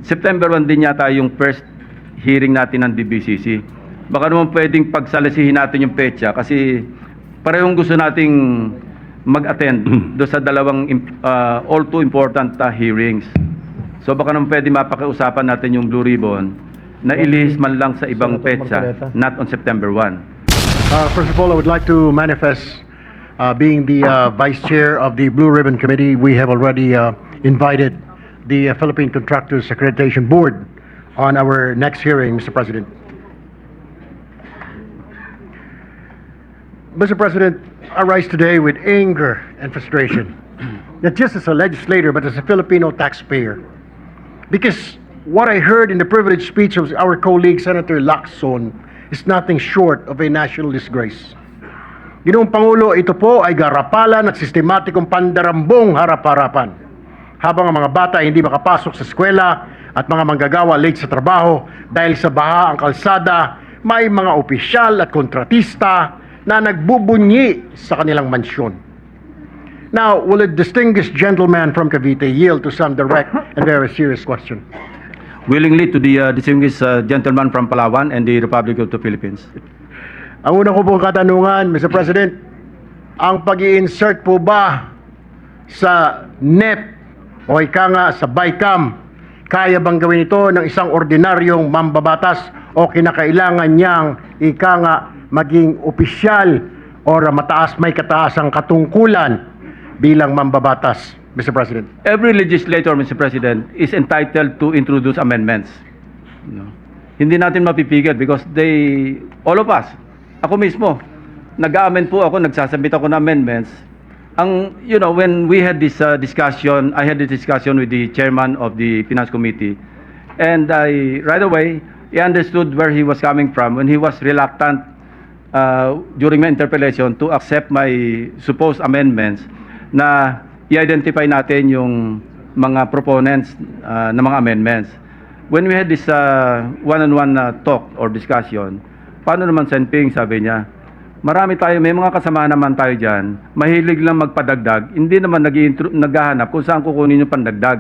September 1 din yata yung first hearing natin ng DBCC. Baka naman pwedeng pagsalasihin natin yung petsa kasi parehong gusto nating mag-attend do sa dalawang all too important hearings. So baka naman pwede mapakiusapan natin yung Blue Ribbon na ilihis man lang sa ibang petsa, not on September 1. First of all, I would like to manifest, being the Vice Chair of the Blue Ribbon Committee, we have already invited the Philippine Contractors Accreditation Board on our next hearing, Mr. President. Mr. President, I rise today with anger and frustration, not just as a legislator, but as a Filipino taxpayer. Because what I heard in the privileged speech of our colleague, Senator Lacson, is nothing short of a national disgrace. Ginoong Pangulo, ito po ay garapalan at sistematikong pandarambong harap-harapan. Habang ang mga bata hindi makapasok sa eskwela at mga manggagawa late sa trabaho dahil sa baha ang kalsada, may mga opisyal at kontratista na nagbubunyi sa kanilang mansyon. Now, will a distinguished gentleman from Cavite yield to some direct and very serious question? Willingly to the distinguished gentleman from Palawan and the Republic of the Philippines. Ang una ko pong katanungan, Mr. President, ang pag-i-insert po ba sa NEP o ika nga sa BICAM, kaya bang gawin ito ng isang ordinaryong mambabatas o kinakailangan niyang ika nga maging opisyal o mataas may kataasang katungkulan bilang mambabatas, Mr. President? Every legislator, Mr. President, is entitled to introduce amendments. Hindi natin mapipigil because all of us, ako mismo, nag-amend po ako, nagsasabit ako ng amendments. When we had this discussion, I had this discussion with the chairman of the Finance Committee, and right away, he understood where he was coming from when he was reluctant during my interpellation to accept my supposed amendments na i-identify natin yung mga proponents ng mga amendments. When we had this one-on-one talk or discussion, paano naman Senping, sabi niya, marami tayo, may mga kasama naman tayo dyan, mahilig lang magpadagdag, hindi naman naghahanap kung saan kukunin yung pandagdag.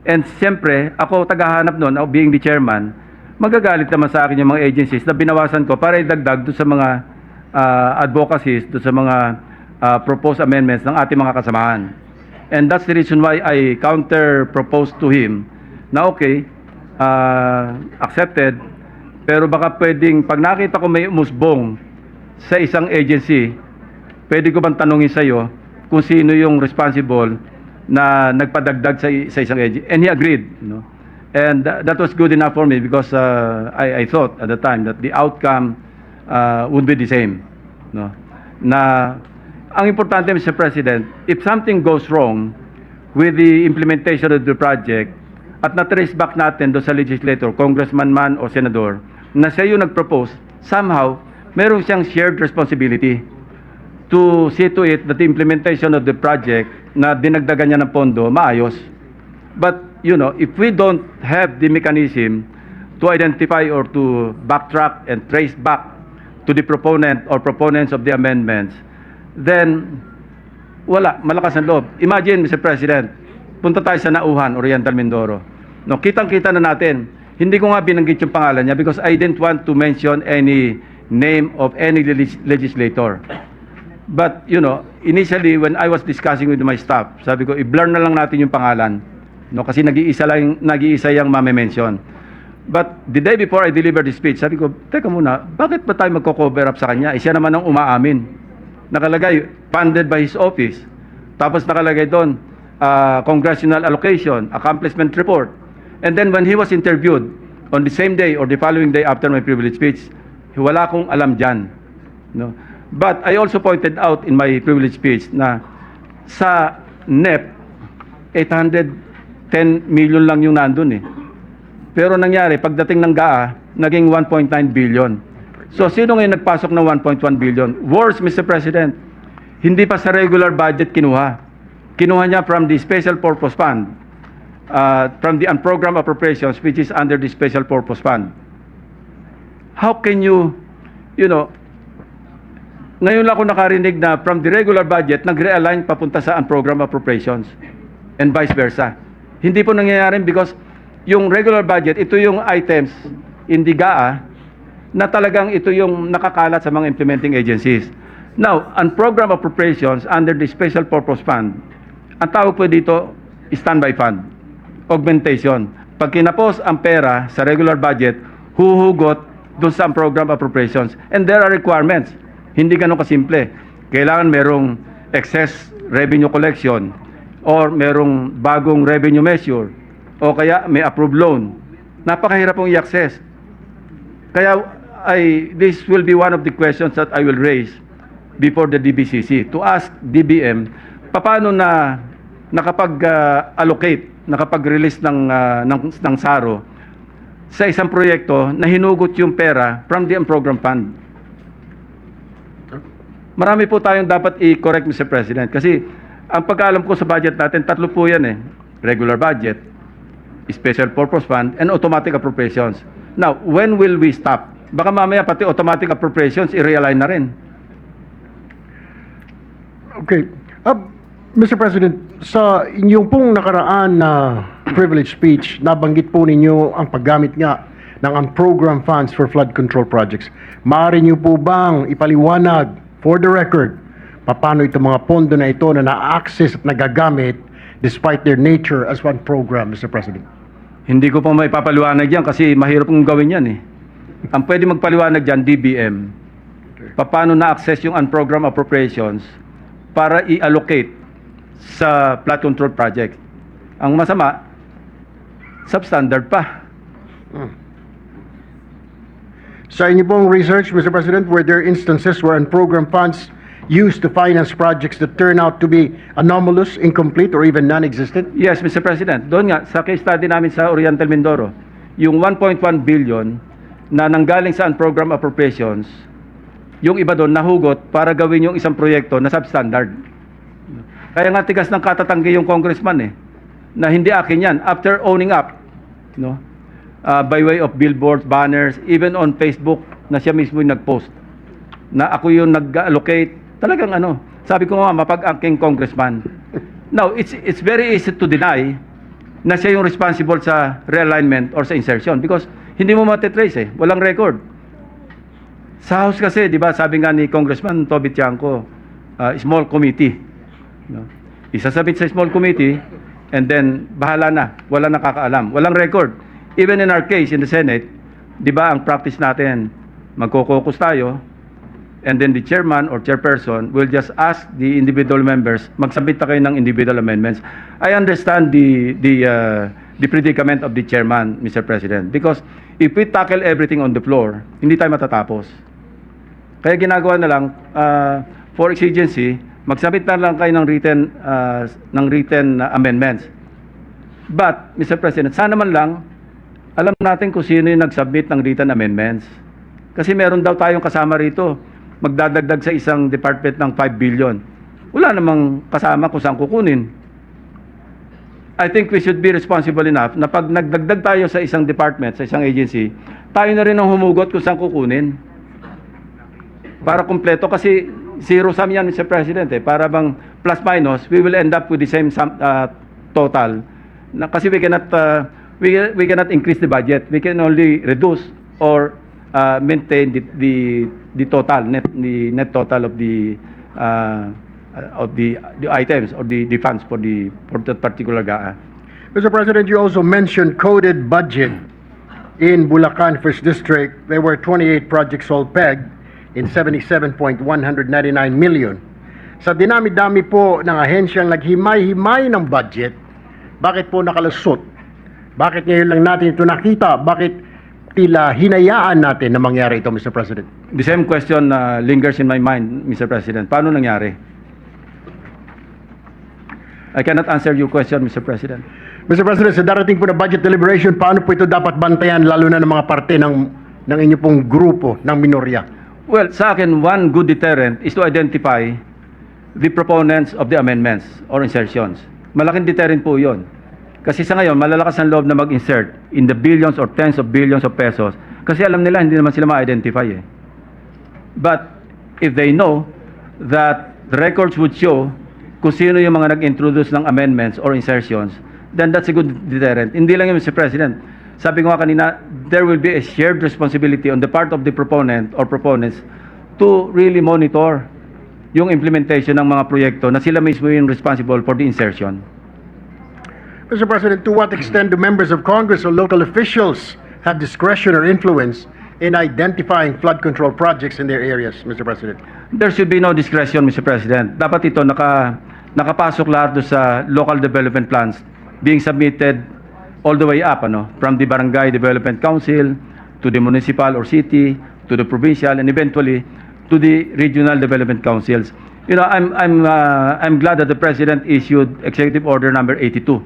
And siyempre, ako tagahanap noon, being the chairman, magagalit naman sa akin yung mga agencies na binawasan ko para idagdag doon sa mga advocacies, doon sa mga proposed amendments ng ating mga kasamahan. And that's the reason why I counter-proposed to him na okay, accepted, pero baka pwedeng, pag nakita ko may umusbong sa isang agency, pwede ko bang tanungin sa iyo kung sino yung responsible na nagpadagdag sa isang agency? And he agreed. And that was good enough for me because I thought at the time that the outcome would be the same. Na ang importante, Mr. President, if something goes wrong with the implementation of the project at na-trace back natin do sa legislator, congressman man o senador, na siya yung nag-propose, somehow, meron siyang shared responsibility to see to it that the implementation of the project na dinagdagan niya ng pondo, maayos. But, if we don't have the mechanism to identify or to backtrack and trace back to the proponent or proponents of the amendments, then, wala, malakas ang loob. Imagine, Mr. President, punta tayo sa Nauhan, Oriental Mindoro. Kitang-kita na natin. Hindi ko nga binanggit yung pangalan niya because I didn't want to mention any name of any legislator. But, initially, when I was discussing with my staff, sabi ko, i-blur na lang natin yung pangalan. Kasi nag-iisa yung mame-mention. But the day before I delivered the speech, sabi ko, teka muna, bakit ba tayo magko-cover up sa kanya? Siya naman ang umaamin. Nakalagay, funded by his office. Tapos nakalagay doon, congressional allocation, accomplishment report. And then when he was interviewed on the same day or the following day after my privilege speech, wala akong alam dyan. But I also pointed out in my privilege speech na sa NEP, 810 million lang yung nandun eh. Pero nangyari, pagdating ng GAA, naging 1.9 billion. So, sino ngayon nagpasok ng 1.1 billion? Worse, Mr. President, hindi pa sa regular budget kinuha. Kinuha niya from the Special Purpose Fund, from the unprogrammed appropriations, which is under the Special Purpose Fund. How can you, ngayon lang ako nakarinig na from the regular budget, nag-realign papunta sa unprogrammed appropriations and vice versa. Hindi po nangyayari because yung regular budget, ito yung items in the GAA na talagang ito yung nakakalat sa mga implementing agencies. Now, ang program appropriations under the Special Purpose Fund, ang tawag po dito, standby fund, augmentation. Pag kinapos ang pera sa regular budget, huhugot doon sa program appropriations. And there are requirements. Hindi ganun kasimple. Kailangan merong excess revenue collection or merong bagong revenue measure o kaya may approved loan. Napakahirap pong i-access. Kaya this will be one of the questions that I will raise before the DBCC to ask DBM paano na nakapag-allocate, nakapag-release ng SARO sa isang proyekto na hinugot yung pera from the program fund. Marami po tayong dapat i-correct, Mr. President, kasi ang pagkaalam ko sa budget natin, tatlo po yan eh. Regular budget, special purpose fund, and automatic appropriations. Now, when will we stop? Baka mamaya pati automatic appropriations i-realign na rin. Okay. Mr. President, sa inyong pong nakaraan na privilege speech, nabanggit po ninyo ang paggamit nga ng unprogrammed funds for flood control projects. Maaari niyo po bang ipaliwanag, for the record, paano itong mga pondo na ito na na-access at nagagamit despite their nature as one program, Mr. President? Hindi ko pa may papaliwanag yan kasi mahirap kong gawin yan eh. Ang pwede magpaliwanag dyan, DBM, paano na-access yung unprogrammed appropriations para i-allocate sa flood control project. Ang masama, substandard pa. Sa inyo pong research, Mr. President, were there instances where unprogrammed funds used to finance projects that turn out to be anomalous, incomplete, or even non-existent? Yes, Mr. President. Doon nga, sa case study namin sa Oriental Mindoro, yung 1.1 billion na nanggaling sa unprogrammed appropriations, yung iba doon nahugot para gawin yung isang proyekto na substandard. Kaya nga tigas ng katatanggi yung congressman eh, na hindi akin yan. After owning up, no, by way of billboards, banners, even on Facebook, na siya mismo yung nag-post, na ako yung nag-allocate, talagang ano, sabi ko nga, mapag-angking congressman. Now, it's very easy to deny na siya yung responsible sa realignment or sa insertion because hindi mo matitrace eh, walang record. Sa House kasi, di ba, sabi nga ni Congressman Toby Tiangco, small committee. No? Isasabit sa small committee, and then, bahala na. Wala nakakaalam. Walang record. Even in our case, in the Senate, di ba, ang practice natin, magko-caucus tayo, and then the chairman or chairperson will just ask the individual members, magsabit na kayo ng individual amendments. I understand the predicament of the chairman, Mr. President, because if we tackle everything on the floor, hindi tayo matatapos. Kaya ginagawa na lang, for exigency, magsabit na lang kayo ng written amendments. But, Mr. President, sana man lang, alam natin kung sino yung nagsubmit ng written amendments. Kasi meron daw tayong kasama rito, magdadagdag sa isang department ng 5 billion. Wala namang kasama kung saan kukunin. I think we should be responsible enough na pag nagdagdag tayo sa isang department, sa isang agency, tayo na rin ang humugot kung saan kukunin. Para kumpleto kasi zero sum yan, Mr. President. Para bang plus minus, we will end up with the same sum, total. Kasi we cannot increase the budget. We can only reduce or maintain the total, the net total of the items or the funds for that particular GAA. Mr. President, you also mentioned coded budget in Bulacan First District. There were 28 projects all pegged in 77.199 million. Sa dinami-dami po ng ahensyang naghimay-himay ng budget, bakit po nakalusot? Bakit ngayon lang natin ito nakita? Bakit tila hinayaan natin na mangyari ito, Mr. President? The same question lingers in my mind, Mr. President. Paano nangyari? I cannot answer your question, Mr. President. Mr. President, sa darating po na budget deliberation, paano po ito dapat bantayan, lalo na ng mga parte ng inyo pong grupo ng minorya? Well, sa akin, one good deterrent is to identify the proponents of the amendments or insertions. Malaking deterrent po yun. Kasi sa ngayon, malalakas ang loob na mag-insert in the billions or tens of billions of pesos. Kasi alam nila, hindi naman sila ma-identify eh. But if they know that the records would show kung sino yung mga nag-introduce ng amendments or insertions, then that's a good deterrent. Hindi lang yun, Mr. President. Sabi ko nga kanina, there will be a shared responsibility on the part of the proponent or proponents to really monitor yung implementation ng mga proyekto na sila mismo yung responsible for the insertion. Mr. President, to what extent do members of Congress or local officials have discretion or influence in identifying flood control projects in their areas, Mr. President? There should be no discretion, Mr. President. Dapat ito nakapasok lahat doon sa local development plans being submitted all the way up, from the Barangay Development Council to the municipal or city to the provincial and eventually to the regional development councils. I'm glad that the President issued Executive Order number 82,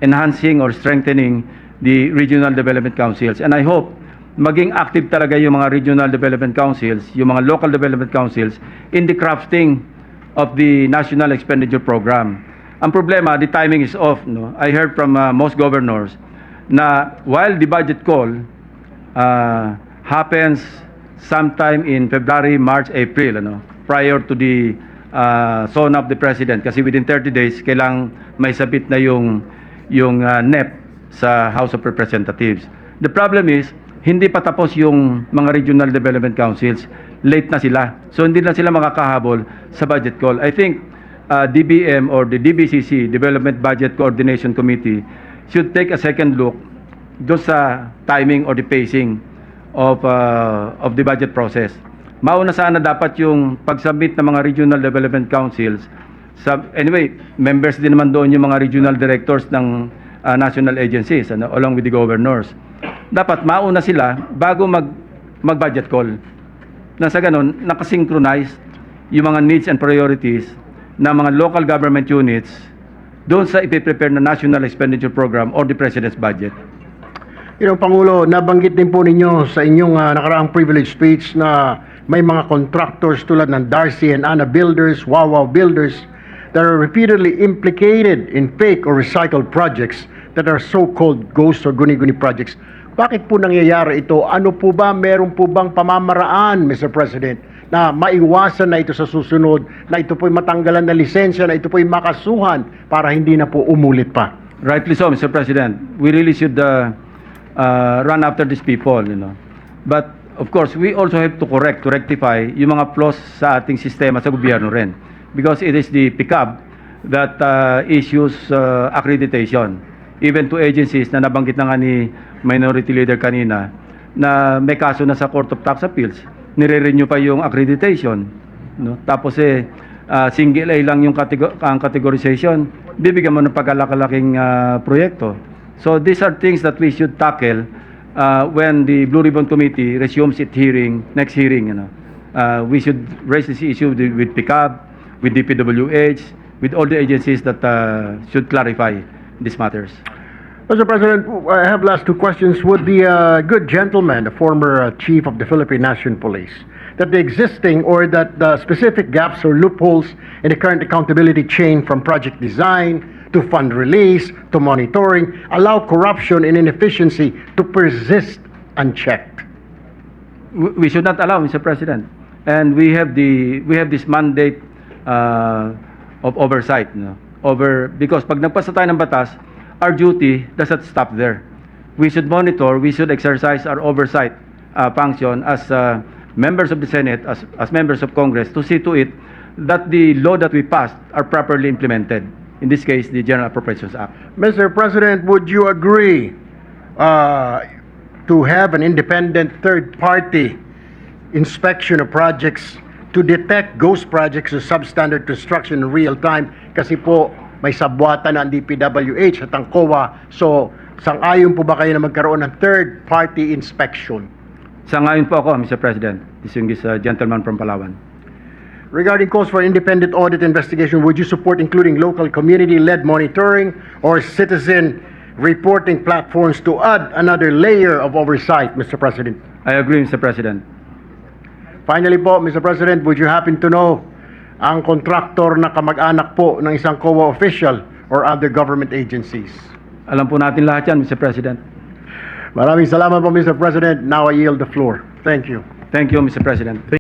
enhancing or strengthening the regional development councils. And I hope maging active talaga yung mga regional development councils, yung mga local development councils in the crafting of the national expenditure program. Ang problema, the timing is off. I heard from most governors na while the budget call happens sometime in February, March, April, prior to the son of the President, kasi within 30 days, kailang may sabit na yung NEP sa House of Representatives. The problem is, hindi pa tapos yung mga regional development councils. Late na sila. So hindi na sila makakahabol sa budget call. I think DBM or the DBCC, Development Budget Coordination Committee, should take a second look doon sa timing or the pacing of the budget process. Mauna sana dapat yung pag-submit ng mga regional development councils. Anyway, members din naman doon yung mga regional directors ng national agencies, along with the governors. Dapat mauna sila bago mag-budget call. Nasa ganon, nakasynchronize yung mga needs and priorities ng mga local government units doon sa ipiprepare na National Expenditure Program or the President's budget. Pangulo, nabanggit din po ninyo sa inyong nakaraang privilege speech na may mga contractors tulad ng Darcy and Anna Builders, Wawaw Builders, that are repeatedly implicated in fake or recycled projects that are so-called ghost or guni-guni projects. Bakit po nangyayari ito? Ano po ba, meron po bang pamamaraan, Mr. President, na maiwasan na ito sa susunod, na ito po'y matanggalan na lisensya, na ito po'y makasuhan para hindi na po umulit pa? Rightly so, Mr. President. We really should run after these people, But, of course, we also have to rectify yung mga flaws sa ating sistema sa gobyerno rin. Because it is the PICAB that issues accreditation. Even to agencies na nabanggit na nga ni Minority Leader kanina, na may kaso na sa Court of Tax Appeals, nire-renew pa yung accreditation. Tapos single A lang yung ang categorization, bibigyan mo ng pagkalakalaking proyekto. So these are things that we should tackle when the Blue Ribbon Committee resumes its next hearing. We should raise this issue with PICAB, with DPWH, with all the agencies that should clarify these matters. Mr. President, I have last two questions. Would the good gentleman, the former chief of the Philippine National Police, that the existing or that the specific gaps or loopholes in the current accountability chain from project design to fund release to monitoring allow corruption and inefficiency to persist unchecked? We should not allow, Mr. President. And we have this mandate of oversight, because pag nagpasa tayo ng batas, our duty doesn't stop there. We should monitor, we should exercise our oversight function as members of the Senate, as members of Congress, to see to it that the law that we passed are properly implemented. In this case, the General Appropriations Act. Mr. President, would you agree to have an independent third-party inspection of projects to detect ghost projects or substandard construction in real time? Kasi po, may sabwatan ang DPWH at ang COA. So, sang-ayon po ba kayo na magkaroon ng third-party inspection? Sang-ayon po ako, Mr. President. Distinguished gentleman from Palawan. Regarding calls for independent audit investigation, would you support including local community-led monitoring or citizen reporting platforms to add another layer of oversight, Mr. President? I agree, Mr. President. Finally po, Mr. President, would you happen to know ang contractor na kamag-anak po ng isang COA official or other government agencies? Alam po natin lahat yan, Mr. President. Maraming salamat po, Mr. President. Now I yield the floor. Thank you. Thank you, Mr. President.